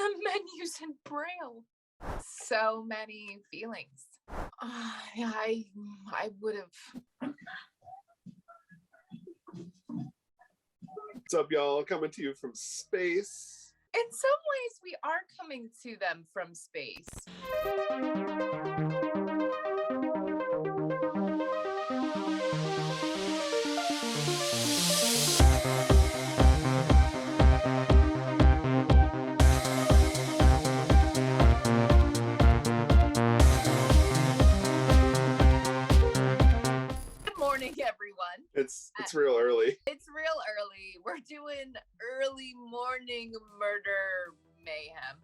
The menu's in Braille. So many feelings. Yeah, I would have. What's up, y'all? Coming to you from space. In some ways, we are coming to them from space. Everyone. It's real early. It's real early. We're doing early morning murder mayhem.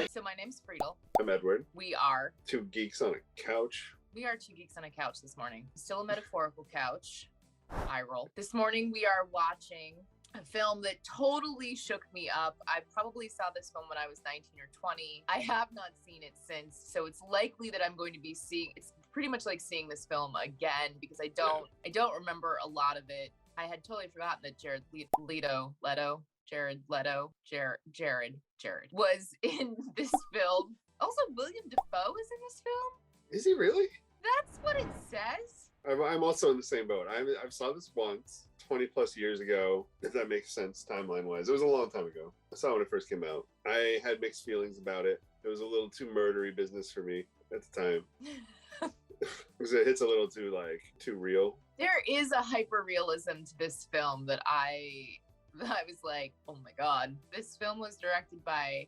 So my name's Friedel. I'm Edward. We are two geeks on a couch. We are two geeks on a couch this morning. Still a metaphorical couch. Eye roll. This morning we are watching a film that totally shook me up. I probably saw this film when I was 19 or 20. I have not seen it since, so it's likely that I'm going to be seeing. It's pretty much like seeing this film again because I don't remember a lot of it. I had totally forgotten that Jared Leto was in this film. Also, William Dafoe is in this film. Is he really? That's what it says. I'm also in the same boat. I saw this once, 20 plus years ago, if that makes sense timeline wise. It was a long time ago. I saw it when it first came out. I had mixed feelings about it. It was a little too murdery business for me at the time. Because it hits a little too real. There is a hyper realism to this film that I was like, oh my god. This film was directed by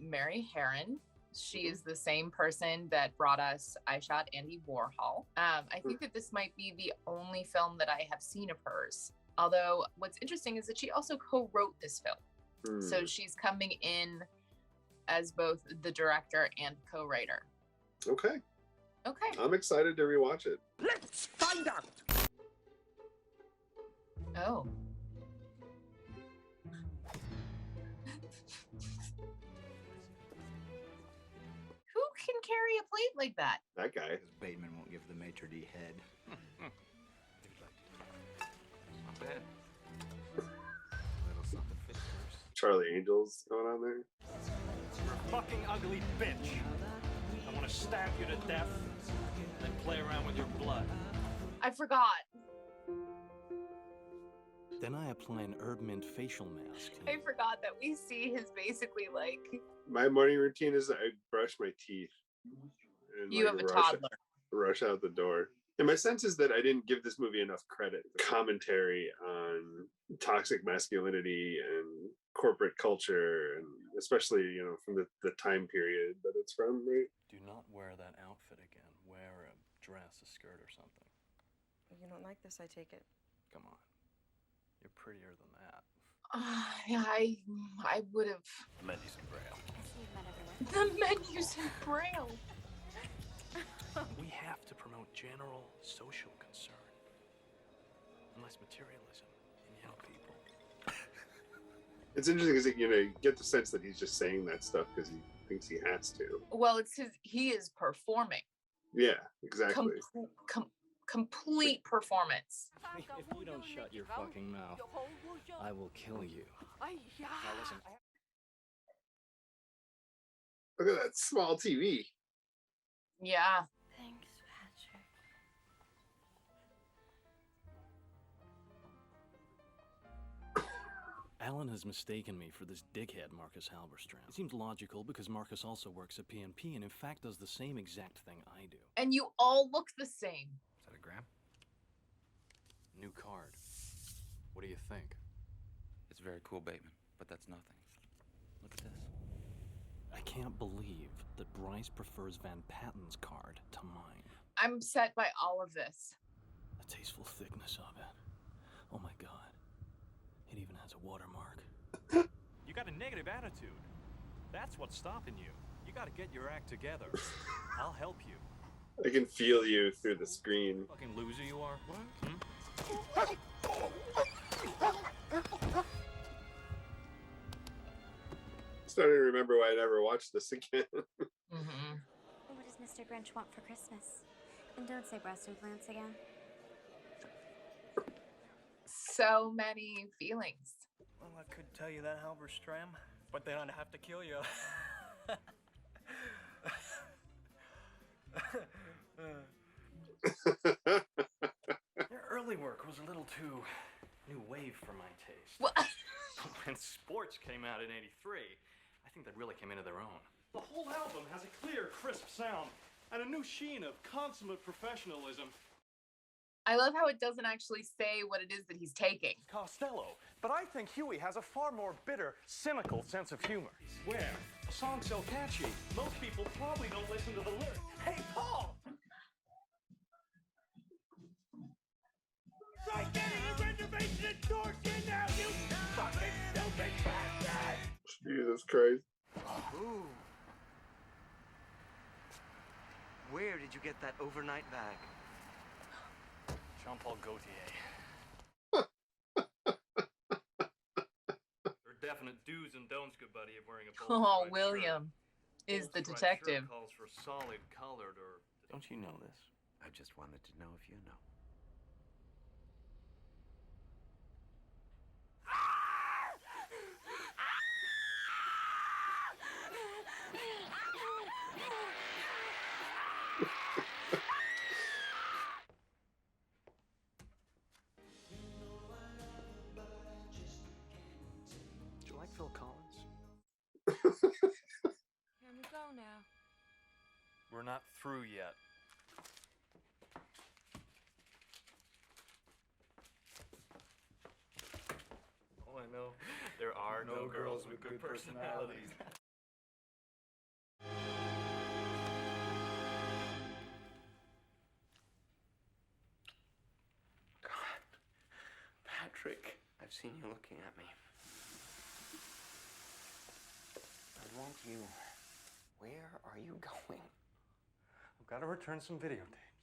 Mary Harron. She is the same person that brought us I Shot Andy Warhol. I think that this might be the only film that I have seen of hers. Although what's interesting is that she also co-wrote this film. So she's coming in as both the director and co-writer. Okay. Okay. I'm excited to rewatch it. Let's find out. Oh. Who can carry a plate like that? That guy. Because Bateman won't give the maitre d' head. Not bad. Little something fit first. Charlie Angel's going on there. You're a fucking ugly bitch. I want to stab you to death, then play around with your blood. I forgot. Then I apply an herb mint facial mask. I forgot that we see his basically like. My morning routine is I brush my teeth. And You have a toddler. Rush out the door. And my sense is that I didn't give this movie enough credit. The commentary on toxic masculinity and corporate culture, and especially, from the time period that it's from, right? Do not wear that outfit again. Wear a dress, a skirt, or something. You don't like this, I take it. Come on. You're prettier than that. Yeah, I would have. The menu's in Braille. I see you've met everyone. The menu's in Braille. We have to promote general social concern. Unless materialism in young people. It's interesting because you get the sense that he's just saying that stuff because he thinks he has to. Well, he is performing. Yeah, exactly. Complete performance. If you don't shut your fucking mouth, I will kill you. Now listen. Look at that small TV. Yeah. Thanks, Patrick. Alan has mistaken me for this dickhead Marcus Halberstram. It seems logical because Marcus also works at PNP and in fact does the same exact thing I do. And you all look the same. Is that a gram? New card. What do you think? It's very cool, Bateman, but that's nothing. Look at this. I can't believe that Bryce prefers Van Patten's card to mine. I'm upset by all of this. The tasteful thickness of it. Oh my god. It even has a watermark. You got a negative attitude. That's what's stopping you. You got to get your act together. I'll help you. I can feel you through the screen. Fucking loser you are. What? Starting to remember why I never watched this again. Mm-hmm. What does Mr. Grinch want for Christmas? And don't say breast implants again. So many feelings. Well, I could tell you that, Halberstram, But then I'd have to kill you. Their early work was a little too new wave for my taste. What? When Sports came out in '83, I think they really came into their own. The whole album has a clear, crisp sound and a new sheen of consummate professionalism. I love how it doesn't actually say what it is that he's taking. Costello, but I think Huey has a far more bitter, cynical sense of humor. Where a song's so catchy, most people probably don't listen to the lyrics. Hey, Paul! Try getting a reservation at Dorset now, you fucking stupid bastard! Jesus Christ. Ooh. Where did you get that overnight bag? Jean-Paul Gaultier. There are definite do's and don'ts, good buddy, of wearing a bold Oh, striped William is shirt. the Bold striped detective. shirt calls for solid colored or... Don't you know this? I just wanted to know if you know. Do you like Phil Collins? Here we go now. We're not through yet. Oh, I know. There are no girls with good personalities. Patrick, I've seen you looking at me. I want you. Where are you going? I've got to return some videotapes.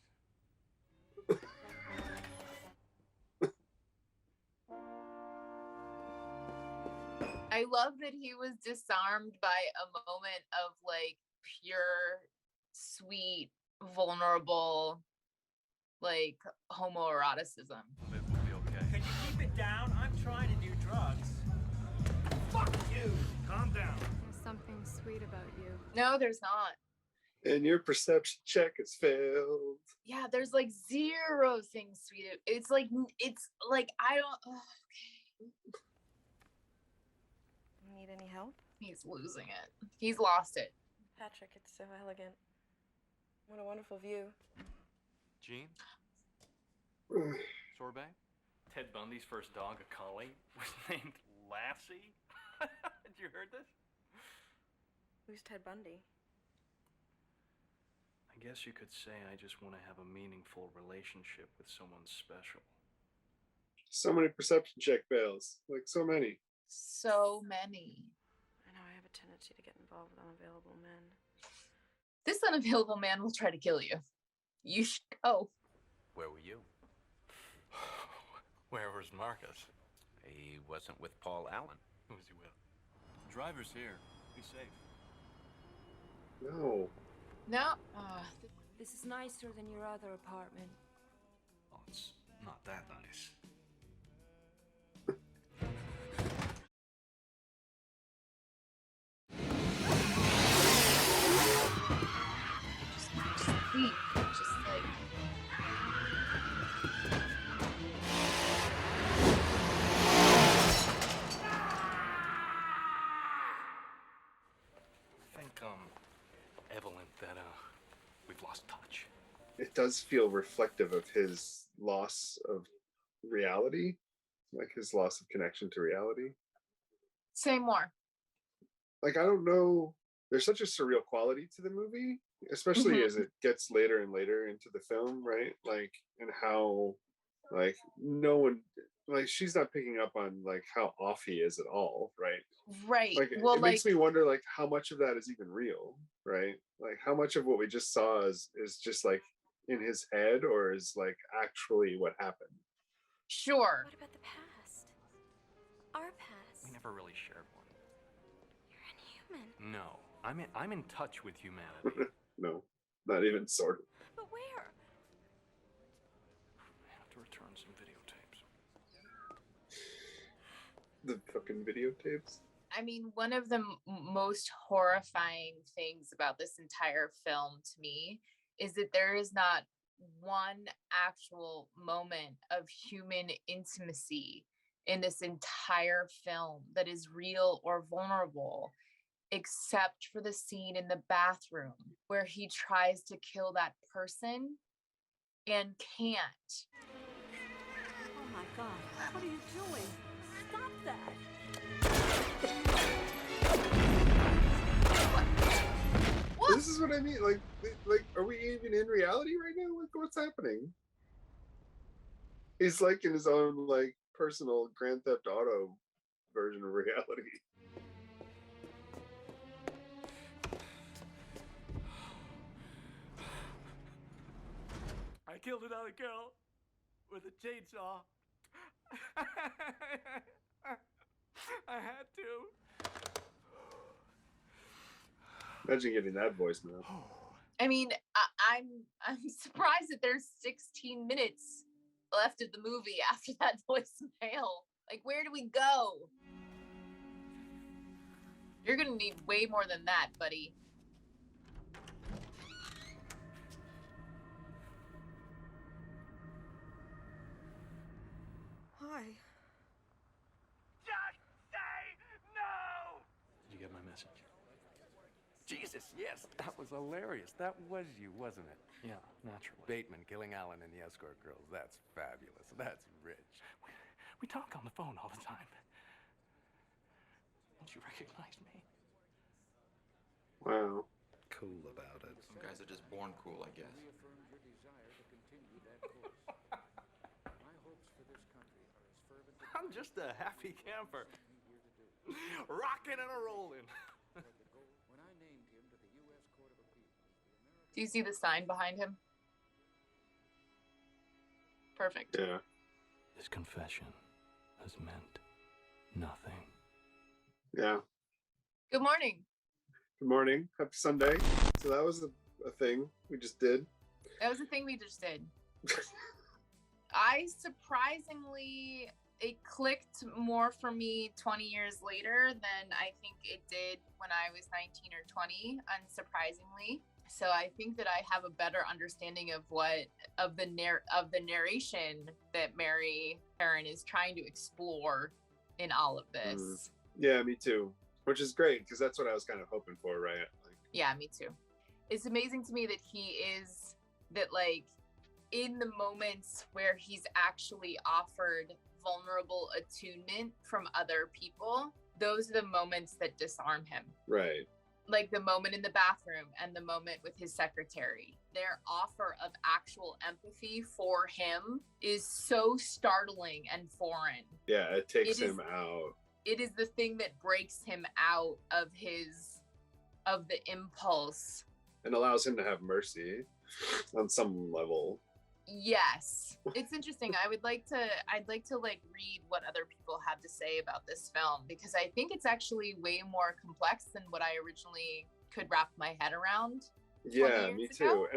I love that he was disarmed by a moment of like pure, sweet, vulnerable, like homoeroticism. It will be okay. Can you keep it down? I'm trying to do drugs. Fuck you! Calm down. There's something sweet about you. No, there's not. And your perception check has failed. Yeah, there's like zero things sweet. It's like I don't. Okay. Need any help? He's losing it. He's lost it. Patrick, it's so elegant. What a wonderful view. Gene? Sorbet? Ted Bundy's first dog, a collie, was named Lassie? Had you heard this? Who's Ted Bundy? I guess you could say I just want to have a meaningful relationship with someone special. So many perception check fails. Like so many. So many. I know I have a tendency to get involved with unavailable men. This unavailable man will try to kill you. You should go. Where were you? Where was Marcus? He wasn't with Paul Allen. Who was he with? Driver's here. Be safe. No. No. This is nicer than your other apartment. Oh, it's not that nice. Sweet. Just like. I think, Evelyn, that, we've lost touch. It does feel reflective of his loss of reality, like his loss of connection to reality. Say more. Like, I don't know. There's such a surreal quality to the movie, especially as it gets later and later into the film, right? Like, and how, like, no one, like, she's not picking up on, like, how off he is at all, right? Right. Like, Well, it makes me wonder, like, how much of that is even real, right? Like, how much of what we just saw is just, like, in his head, or is, like, actually what happened? Sure. What about the past? Our past? We never really shared one. You're inhuman. No. I'm in touch with humanity. No, not even sort of. But where? I have to return some videotapes. The fucking videotapes. I mean, one of the most horrifying things about this entire film to me is that there is not one actual moment of human intimacy in this entire film that is real or vulnerable, except for the scene in the bathroom where he tries to kill that person and can't. Oh my God, what are you doing? Stop that! What? This is what I mean. Like, are we even in reality right now? Like, what's happening? He's like in his own like personal Grand Theft Auto version of reality. I killed another girl with a chainsaw. I had to. Imagine getting that voice now. I mean, I'm surprised that there's 16 minutes left of the movie after that voicemail. Like, where do we go? You're gonna need way more than that, buddy. Hi. Just say no! Did you get my message? Jesus, yes, that was hilarious. That was you, wasn't it? Yeah, naturally. Bateman killing Allen and the escort girls. That's fabulous. That's rich. We talk on the phone all the time. Don't you recognize me? Wow. Cool about it. Some guys are just born cool, I guess. I'm just a happy camper. Rocking and a rolling. Do you see the sign behind him? Perfect. Yeah. His confession has meant nothing. Yeah. Good morning. Good morning. Happy Sunday. So that was a thing we just did. That was the thing we just did. I surprisingly, it clicked more for me 20 years later than I think it did when I was 19 or 20, unsurprisingly. So I think that I have a better understanding of the narration that Mary Harron is trying to explore in all of this. Yeah, me too. Which is great because that's what I was kind of hoping for, right? Like, yeah, me too. It's amazing to me that like in the moments where he's actually offered vulnerable attunement from other people, those are the moments that disarm him. Right. Like the moment in the bathroom and the moment with his secretary. Their offer of actual empathy for him is so startling and foreign. Yeah, it takes him out. It is the thing that breaks him out of the impulse. And allows him to have mercy on some level. Yes. It's interesting. I'd like to read what other people have to say about this film, because I think it's actually way more complex than what I originally could wrap my head around. Yeah, me too.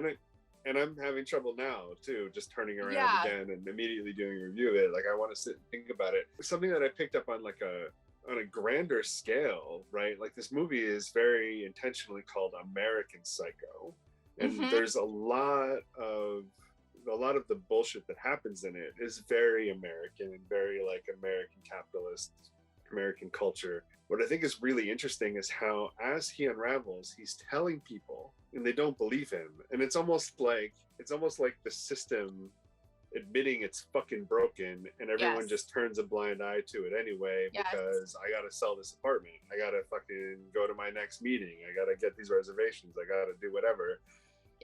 And I'm having trouble now too, just turning around again and immediately doing a review of it. Like, I want to sit and think about it. Something that I picked up on on a grander scale, right? Like, this movie is very intentionally called American Psycho. And there's a lot of the bullshit that happens in it is very American and very like American capitalist, American culture. What I think is really interesting is how, as he unravels, he's telling people and they don't believe him. And it's almost like the system admitting it's fucking broken and everyone just turns a blind eye to it anyway because I gotta sell this apartment. I gotta fucking go to my next meeting. I gotta get these reservations. I gotta do whatever.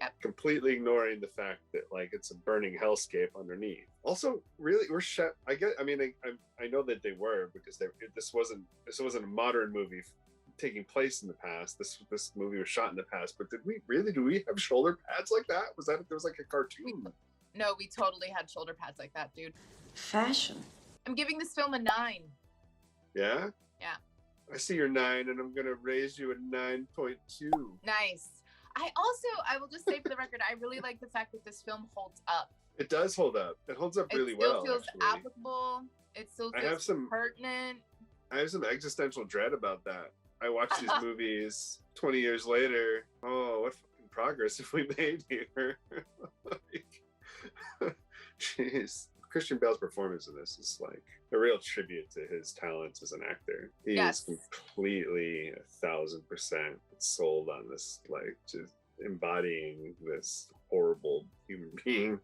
Yep. Completely ignoring the fact that like it's a burning hellscape underneath. Also, really, I know that they were, because this wasn't a modern movie taking place in the past. This movie was shot in the past. But do we have shoulder pads like that? There was like a cartoon? No, we totally had shoulder pads like that, dude. Fashion. I'm giving this film a 9. Yeah? Yeah. I see your 9, and I'm gonna raise you a 9.2. Nice. I will just say for the record, I really like the fact that this film holds up. It does hold up. It holds up really well. It still feels applicable. It still feels pertinent. I have some existential dread about that. I watch these movies 20 years later. Oh, what fucking progress have we made here? Like, jeez. Christian Bale's performance in this is like a real tribute to his talents as an actor. He is completely 1,000% sold on this, like, just embodying this horrible human being.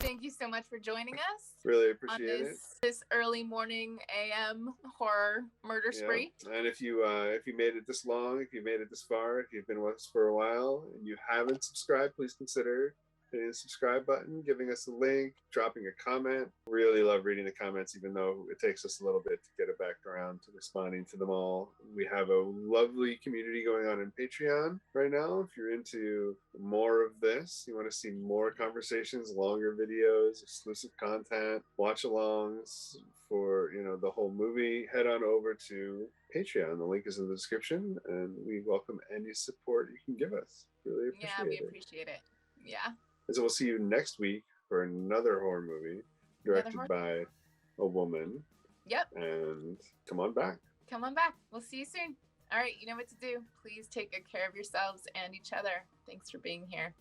Thank you so much for joining us. Really appreciate it. This early morning AM horror murder spree. And if you made it this long, if you made it this far, if you've been with us for a while and you haven't subscribed, please consider hitting the subscribe button, giving us a link, dropping a comment. Really love reading the comments, even though it takes us a little bit to get it back around to responding to them all. We have a lovely community going on in Patreon right now. If you're into more of this, you want to see more conversations, longer videos, exclusive content, watch-alongs for, you know, the whole movie, head on over to Patreon. The link is in the description, and we welcome any support you can give us. Really appreciate it. Yeah, we appreciate it. Yeah. And so we'll see you next week for another horror movie directed by a woman. Yep. And come on back. Come on back. We'll see you soon. All right. You know what to do. Please take good care of yourselves and each other. Thanks for being here.